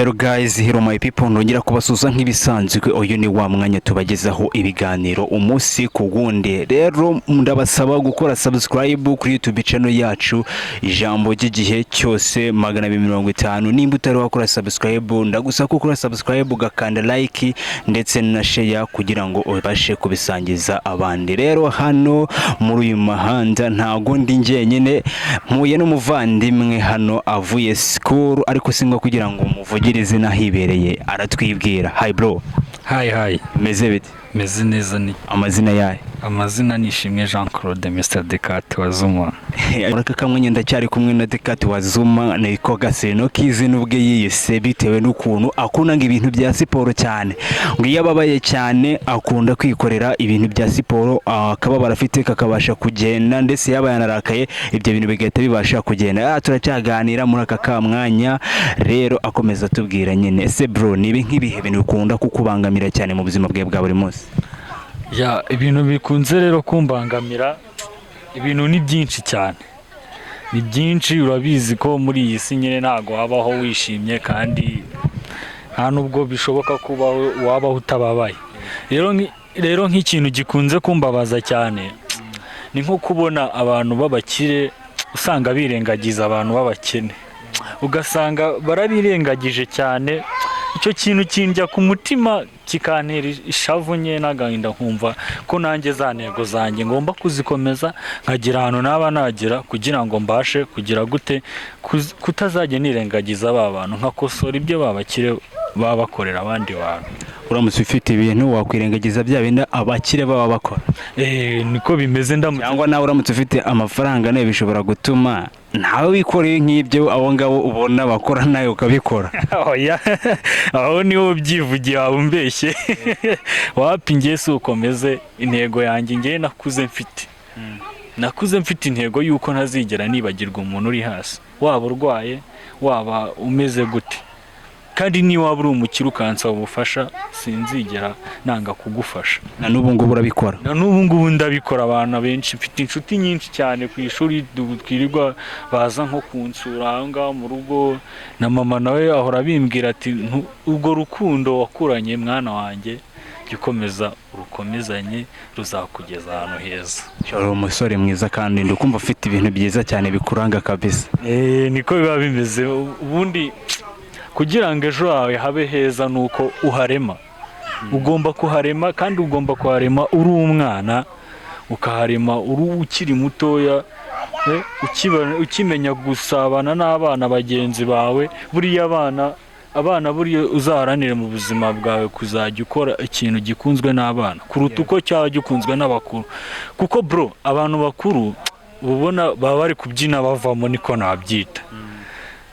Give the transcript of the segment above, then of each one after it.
Hello guys, hello my people, ndongera kubasuza nk'ibisanzwe. Uyu ni wa mwanya tubagezaho ibiganiro umunsi ku wundi. Rero ndabasaba gukora subscribe kuri YouTube channel yacu Ijambo ry'igihe cyose 250. Nimba utari wakora subscribe, ndagusaba gukora subscribe, ugakanda like ndetse na share kugira ngo ubashe kubisangiza abandi. Rero hano muri uyu mahanda ntago ndi njyenyine, mpuye n'umuvandimwe hano avuye school ariko singo kugira ngo muvugirize nahibereye aratwibwira. Hi bro. Hi. Meze bite? Meze neza. Ni amazina yahe? Amazina nishimye Jean Claude Mr Dekate wa Zuma. Uraka kamwe ndacyari kumwe na Dekate wa Zuma, niko gaseno kizina ubwe yiyise bitewe n'ukuntu akunanga ibintu bya siporo cyane. Ngo iyo ababaye cyane akunda kwikorera ibintu bya siporo, akaba barafite kakabasha kugenda, ndetse yaba yanarakaye ibyo bintu bigahita bibasha kugenda. Turacyaganira muri aka kamwanya, rero akomeza tubwira nyine ese bro nibi nk'ibihe bintu ukunda kukubangamira cyane mu buzima bwe bwa buri munsi? Ya ibintu bikunze rero kumbangamira, ibintu ni byinshi cyane, ni byinshi. Urabizi ko muri iyi si nyine ntago habaho wishimye, kandi nta nubwo bishoboka kuba wabaho utababaye. Rero nk'ikintu gikunze kumbabaza cyane ni nko kubona abantu b'abakire usanga birengagiza abantu b'abakene, ugasanga barabirengagije cyane. Icyo kintu kinjya ku mutima kikantera ishavu nye n'agahinda, nkumva ko nanjye za ntego zanjye ngomba kuzikomeza, nkagira ahantu naba nagera kugira ngo mbashe kugira gute kutazajya nirengagiza aba bantu, nkakosora ibyo babakire baba bakorera abandi bantu. Uramutse ufite ibintu wakwirengagiza bya bindi abakire baba bakora? Niko bimeze. Cyangwa nawe uramutse ufite amafaranga nayo bishobora gutuma nawe wikoreye nk'ibyo abo ngabo ubona bakora nawe ukabikora. Aho niho byivugiye waba umbeshye. Wapi njye si ukomeze intego yanjye njye nakuze mfite intego yuko ntazigera nibagirwa umuntu uri hasi, waba urwaye waba umeze gute, kandi niba waba uri umukire ukansaba ubufasha sinzigera nanga kugufasha. Na n'ubu ngubu urabikora? Na n'ubu ngubu ndabikora. Abantu benshi, mfite inshuti nyinshi cyane ku ishuri twirirwa baza nko kunsura aho ngaho mu rugo, na mama nawe ahora bimbwira ati ubwo rukundo wakuranye mwana wanjye jya ukomeza urukomezanye, ruzakugeza ahantu heza. Uri umusore mwiza kandi ndukumva ufite ibintu byiza cyane bikuranga kabisa. Niko biba bimeze. Ubundi kugira ngo ejo hawe habe heza nuko uharema. Ugomba kuharema, kandi ugomba kuharema uri umwana, ukaharema uri ukiri mutoya, ukimenya gusabana n'abana bagenzi bawe. Buriya abana buriya uzaharanire mu buzima bwawe kuzajya ukora ikintu gikunzwe n'abana kuruta uko cyaba gikunzwe n'abakuru, kuko bro abantu bakuru ubona baba bari kubyina bavamo, niko nabyita.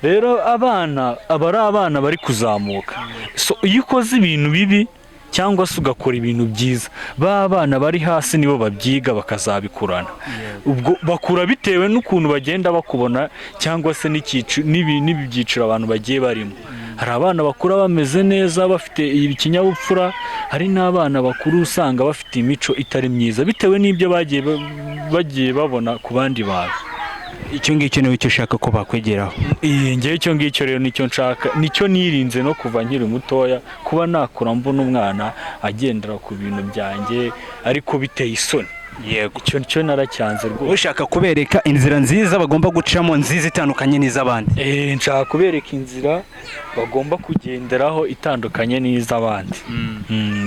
Rero abana ari abana bari kuzamuka. So iyo ukoze ibintu bibi cyangwa se ugakora ibintu byiza, abana bari hasi nibo babyiga bakazabikurana. Ubwo bakura bitewe n'ukuntu bagenda bakubona, cyangwa se n'ibyiciro abantu bagiye barimo. Hari abana bakura bameze neza bafite ikinyabupfura, hari n'abana bakuru usanga bafite imico itari myiza bitewe n'ibyo bagiye babona ku bandi bantu. Icyo ngicyo niwe cyo ushaka ko bakwegeraho? Njye icyo ngicyo rero nicyo nshaka, nicyo nirinze no kuva nkiri mutoya, kuba nakura mbona umwana agendera ku bintu byanjye ariko biteye isoni. Yego, icyo naracyanze rwose. Ushaka kubereka inzira nziza bagomba gucamo, nziza itandukanye n'iz'abandi? Nshaka kubereka inzira bagomba kugenderaho itandukanye n'iz'abandi.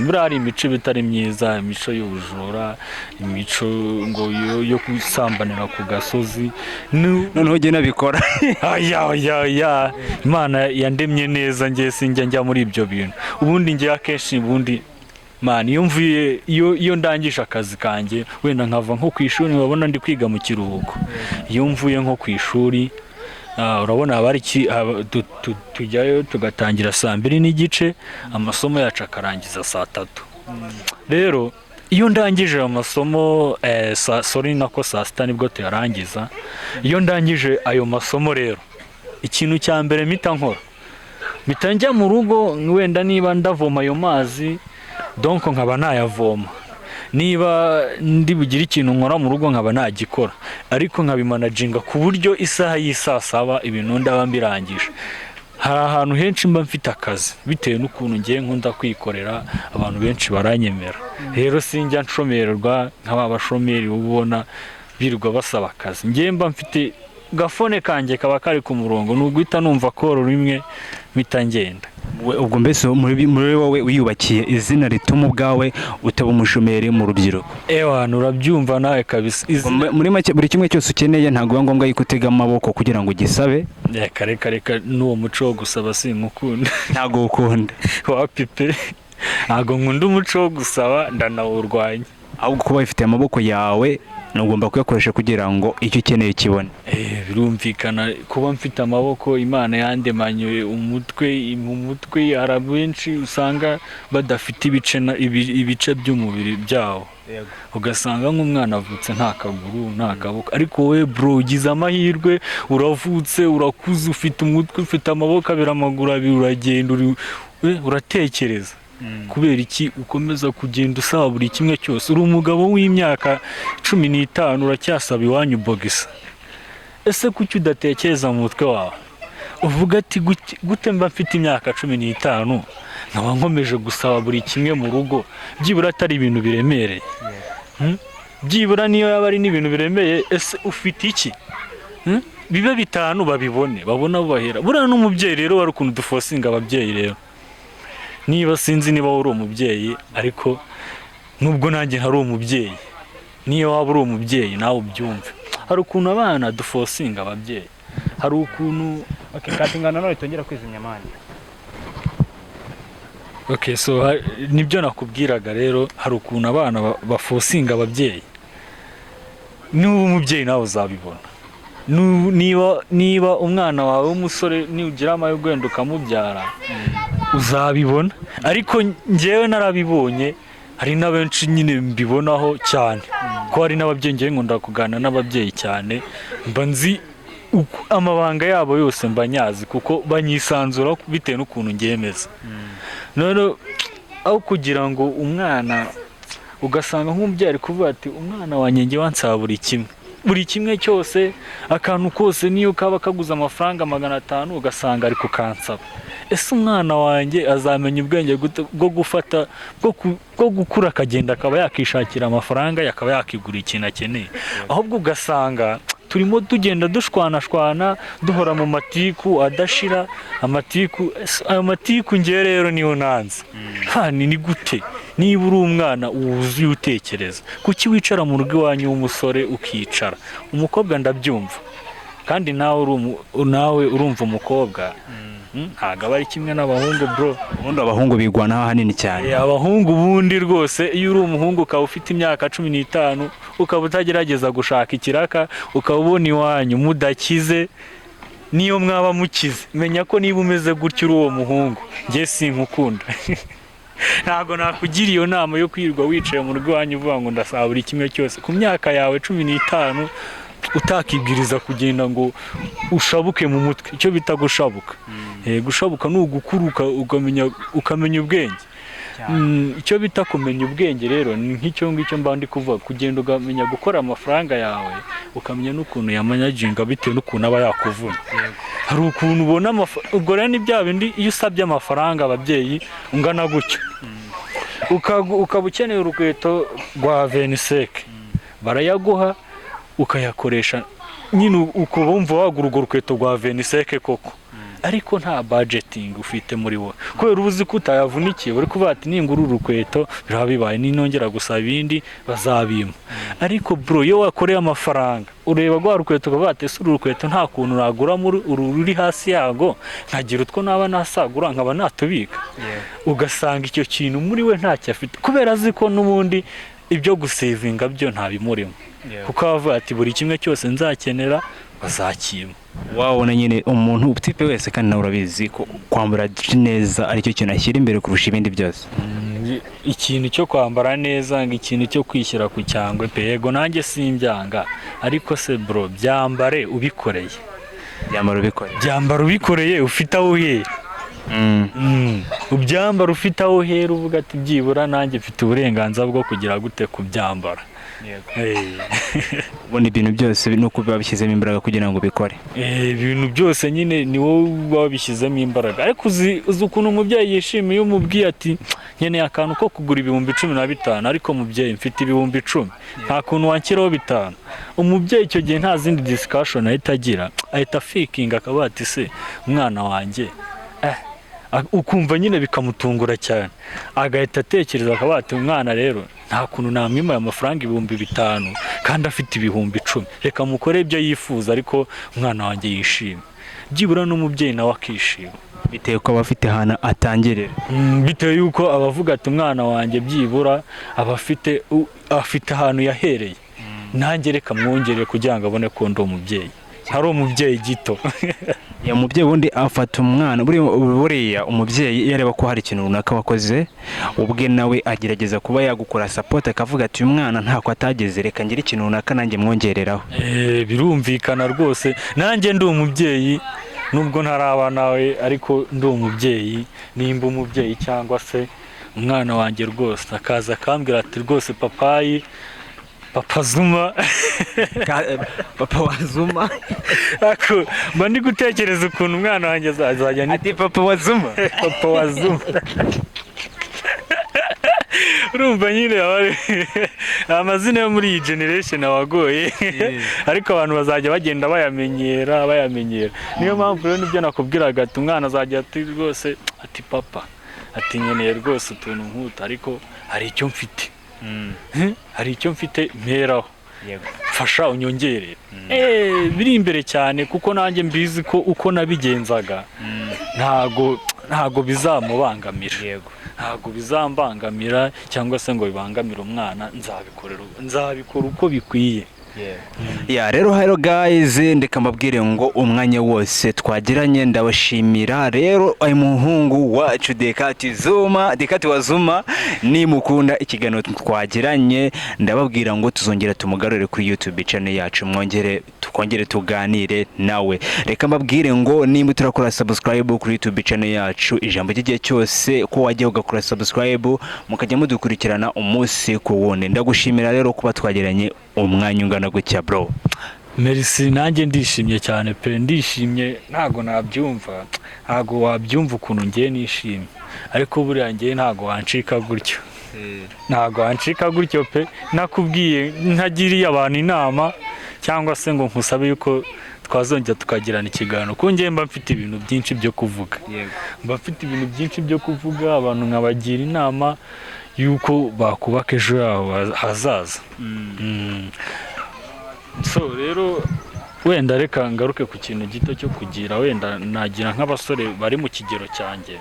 Buriya hari imico bitari myiza, imico y'ubujura, imico ngo yo gusambanira ku gasozi. Noneho ujye nabikora? Imana yandemye neza, njye sinjya njya muri ibyo bintu. Ubundi njye akenshi iyo ndangije akazi kanjye, wenda nkava nko ku ishuri, babona ndi kwiga mu kiruhuko. Iyo mvuye nko ku ishuri, urabona tujyayo tugatangira 2:30, amasomo yacu akarangiza 3:00. Rero iyo ndangije amasomo nako 6:00 nibwo tuyarangiza. Iyo ndangije ayo masomo rero, ikintu cya mbere mpita njya mu rugo, wenda niba ndavoma ayo mazi donc nkaba nayavoma, niba ndi bugire ikintu nkora mu rugo nkaba nagikora, ariko nkabimanaginga ku buryo isaha y'isa 7 ibintu ndaba mbirangije. hari ahantu henshi mba mfite akazi bitewe n'ukuntu ngiye nkunda kwikorera, abantu benshi baranyemera. Rero sinjya nshomererwa nk'aba bashomeri ubona birirwa basaba akazi. Ngiye mba mfite gafone kanjye kaba kari ku murongo, n'uguhita numva koro rimwe mpita ngenda. ubwo mbese muri wowe wiyubakiye izina rituma ubwawe utaba umushomeri mu rubyiruko. Urabyumva nawe kabisa. Muri make buri kimwe cyose ukeneye ntabwo biba ngombwa yuko utega amaboko kugira ngo ugisabe. Reka n'uwo muco wo gusaba sinkukunda. Ntabwo ukunda. Wapipe ntabwo nkunda umuco wo gusaba, ndanawurwanya. Ahubwo kuba wifitiye amaboko yawe ugomba kuyakoresha kugira ngo icyo ukeneye kibone. Birumvikana kuba mfite amaboko Imana yandemanye mu mutwe hari benshi usanga badafite ibice by'umubiri byabo, ugasanga nk'umwana avutse nta kaguru nta kaboko, ariko wowe bro ugize amahirwe, uravutse urakuze, ufite umutwe, ufite amaboko abiri, amaguru abiri, uragenda uratekereza. Kubera iki ukomeza kugenda usaba buri kimwe cyose? Uri umugabo w'imyaka 15 uracyasaba iwanyu bogisa. Ese kuki udatekereza mu mutwe wawe uvuga ati gute mba mfite imyaka 15 nkaba nkomeje gusaba buri kimwe mu rugo, byibura atari ibintu biremereye? Byibura niyo yaba ari n'ibintu biremeye, ese ufite iki? Bibe 5 babibone, babona bahera. Buriya n'umubyeyi rero wari ukuntu dufosinga ababyeyi rero. Niba sinzi niba uri umubyeyi, ariko nubwo nanjye ntari umubyeyi, niyo waba uri umubyeyi nawe ubyumve. Hari ukuntu abana dufosinga ababyeyi, hari ukuntu katingana none tongera kwizimya amani. So nibyo nakubwiraga rero, hari ukuntu abana bafosinga ababyeyi. Niba umubyeyi nawe uzabibona. Niba umwana wawe w'umusore niugira amahirwe wenda ukamubyara, uzabibona. Ariko njyewe narabibonye, hari n'abenshi nyine mbibonaho cyane ko hari n'ababyeyi ngiye nkunda kuganira n'ababyeyi cyane, mba nzi amabanga yabo yose mba nyazi kuko banyisanzura bitewe n'ukuntu ngemeza. None aho kugira ngo umwana ugasanga nk'umubyeyi ari kuvuga ati umwana wanjye ngiye wansaba buri kimwe cyose, akantu kose niyo kaba kaguza amafaranga 500 ugasanga ari kukansaba. Ese umwana wanjye azamenya ubwenge bwo gufata bwo gukura akagenda akaba yakishakira amafaranga, yakaba yakigura ikintu akeneye? Ahubwo ugasanga turimo tugenda dushwanashwana, duhora mu matiku adashira. Ayo matiku ngiye rero niyo nanze. Ni gute niba uri umwana wuzuye utekereza, kuki wicara mu rugo iwanyu w'umusore ukicara? Umukobwa ndabyumva, kandi nawe urumva umukobwa ntabwo aba ari kimwe n'abahungu bro. Ubundi abahungu bigwana hanini cyane. Abahungu bundi rwose, iyo uri umuhungu ukaba ufite imyaka 15 ukaba utagerageza gushaka ikiraka, ukaba ubona iwanyu mudakize, niyo mwaba mukize, menya ko niba umeze gutyo uri uwo muhungu ngiye sinkukunda. Ntabwo nakugira iyo nama yo kwirirwa wicaye mu rugo iwanyu uvuga ngo ndasaba buri kimwe cyose. Ku myaka yawe 15 utakibwiriza kugenda ngo ushabuke mu mutwe. Icyo bita gushabuka. Gushabuka ni ugukuruka ukamenya ubwenge. Icyo bita kumenya ubwenge rero ni nk'icyo ngicyo mba ndi kuvuga, kugenda ugamenya gukora amafaranga yawe, ukamenya n'ukuntu yamanaginga bitewe n'ukuntu aba yakuvuna. Hari ukuntu ubona ubwo rero ni bya bindi iyo usabye amafaranga ababyeyi ungana gutyo, ukaba ukeneye urukweto rwa veniseke, barayaguha ukayakoresha nyine, uko bumva wagura urwo rukweto rwa veniseke koko, ariko nta budgeting ufite muri wowe, kubera ubuzi ko utayavunikiye. Bari kuvuga ati ningura urukweto biraba bibaye, ninongera gusaba ibindi bazabima. Ariko bro, iyo wakoreye amafaranga ureba rwa rukweto ukavuga ati ese uru rukweto nta kuntu nagura muri ruri hasi yago, nkagira utwo naba nasagura nkaba natubika. Ugasanga icyo kintu muri we ntacyo afite, kubera azi ko n'ubundi ibyo gusevinga byo ntabimurimo, kuko avuga ati buri kimwe cyose nzakenera bazakima. Wabona nyine umuntu utipe wese, kandi nawe urabizi ko kwambara neza aricyo kintu ashyira imbere kurusha ibindi byose. Ikintu cyo kwambara neza, nk'ikintu cyo kwishyira ku cyangwe pe, yego nanjye simbyanga, ariko se bro, byambare ubikoreye. Byambara ubikoreye ufite aho uhera. ubyambara ufite aho uhera uvuga ati byibura nanjye mfite uburenganzira bwo kugira gute kubyambara. ubona ibintu byose nuko biba bishyizemo imbaraga kugira ngo bikore. Ibintu byose nyine ni wowe uba wabishyizemo imbaraga, ariko uzi ukuntu umubyeyi yishimiye iyo umubwiye ati nkeneye akantu ko kugura ibihumbi 15, ariko mubyeyi mfite ibihumbi 10, nta kuntu wanshyiraho 5. Umubyeyi icyo gihe nta zindi discussion ahita agira, ahita fikinga akavuga ati se umwana wanjye ukumva nyine bikamutungura cyane, agahita atekereza akavuga ati umwana rero nta kuntu namwima amafaranga ibihumbi 5 kandi afite ibihumbi 10, reka mukore ibyo yifuza ariko umwana wanjye yishime. Byibura n'umubyeyi nawe akishima, bitewe ko aba afite ahantu atangirira. Bitewe yuko abavuga ati umwana wanjye byibura aba afite ahantu yahereye, nanjye reka mwongerere kugira ngo abone ko ndi umubyeyi, hari umubyeyi gito. Ya mubyeyi wundi afata umwana buriya umubyeyi iyo areba ko hari ikintu runaka wakoze ubwe nawe agerageza kuba yagukora support, akavuga ati uyu mwana ntako atageze, reka ngire ikintu runaka nanjye mwongereraho. Birumvikana rwose, nanjye ndi umubyeyi nubwo ntaraba nawe, ariko ndi umubyeyi. Nimba umubyeyi cyangwa se umwana wanjye rwose akaza akambwira ati rwose Papa Zuma Papa wa Zuma ako mba ndi gutekereza ukuntu umwana wanjye azajya ati Papa wa Zuma Papa wa Zuma. Urumva nyine amazina yo muri iyi generation abagoye, ariko abantu bazajya bagenda bayamenyera. Niyo mpamvu rero nibyo nakubwiraga ati umwana azajya ati rwose ati papa ati nkeneye rwose utuntu nk'utu, ariko hari icyo mfite mperaho, fasha unyongerere. Biri imbere cyane kuko nanjye mbizi ko uko nabigenzaga ntago bizamubangamira, ntago bizambangamira cyangwa se ngo bibangamire umwana. Nzabikora uko bikwiye. Rero guys, ndeka mbabwire ngo umwanya wose twagiranye ndabashimira. Rero uyu muhungu wacu Dekati wa Zuma nimukunda ikiganiro twagiranye, ndababwira ngo tuzongera tumugarure kuri YouTube channel yacu, twongere tuganire nawe. Reka mbabwire ngo nimba turakora subscribe kuri YouTube channel yacu, ijambo ry'igihe cyose ko wajya ugakora subscribe mukajya mudukurikirana umunsi ku wundi. Ndagushimira rero kuba twagiranye umwanya ungana gutya bro. Merci, nanjye ndishimye cyane pe, ndishimye ntago nabyumva, ntago wabyumva ukuntu ngiye nishimye, ariko buriya ngiye ntago wancika gutyo, ntago wancika gutyo pe. Nakubwiye ntagiriye abantu inama cyangwa se ngo nkusabe yuko twazongera tukagirana ikiganiro, kuko ngiye mba mfite ibintu byinshi byo kuvuga, abantu nkabagira inama yuko bakubaka ejo yabo hazaza. So rero wenda reka ngaruke ku kintu gito cyo kugira, wenda nagira nk'abasore bari mu kigero cyanjye.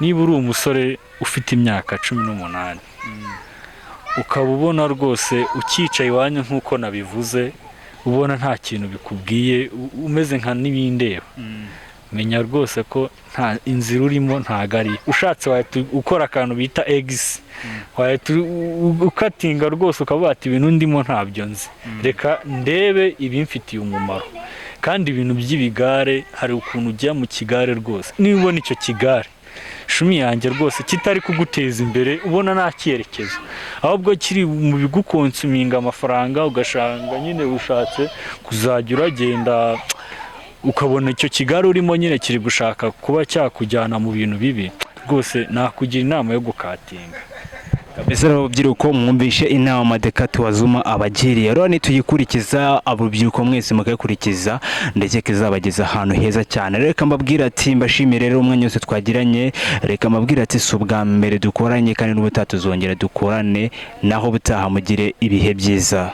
Niba uri umusore ufite imyaka 18 ukaba ubona rwose ukicaye iwanyu nk'uko nabivuze, ubona nta kintu bikubwiye, umeze nka n'ibindeba, menya rwose ko nta inzira urimo ntagari. Ushatse wahita ukora akantu bita egisi, wahita ukatinga rwose ukavuga ati ibintu ndimo ntabyo nzi, reka ndebe ibimfitiye umumaro. Kandi ibintu by'ibigare, hari ukuntu ujya mu kigare rwose, niba ubona icyo kigare shumi yanjye rwose kitari kuguteza imbere, ubona nta cyerekezo, ahubwo kiri mu bigukonsuminga amafaranga, ugashanga nyine ushatse kuzajya uragenda ukabona icyo kigare urimo nyine kiri gushaka kuba cyakujyana mu bintu bibi, rwose nakugira inama yo gukatinga. Kabisa urubyiruko mwumvishe inama Dekati wa Zuma abagiriye, rero nituyikurikiza urubyiruko mwese mukayikurikiza ndetse kizabageza ahantu heza cyane. Reka mbabwira ati mbashimire rero umwanya wose twagiranye, reka mbabwira ati si ubwa mbere dukoranye kandi n'ubutaha tuzongera dukorane, naho butaha mugire ibihe byiza.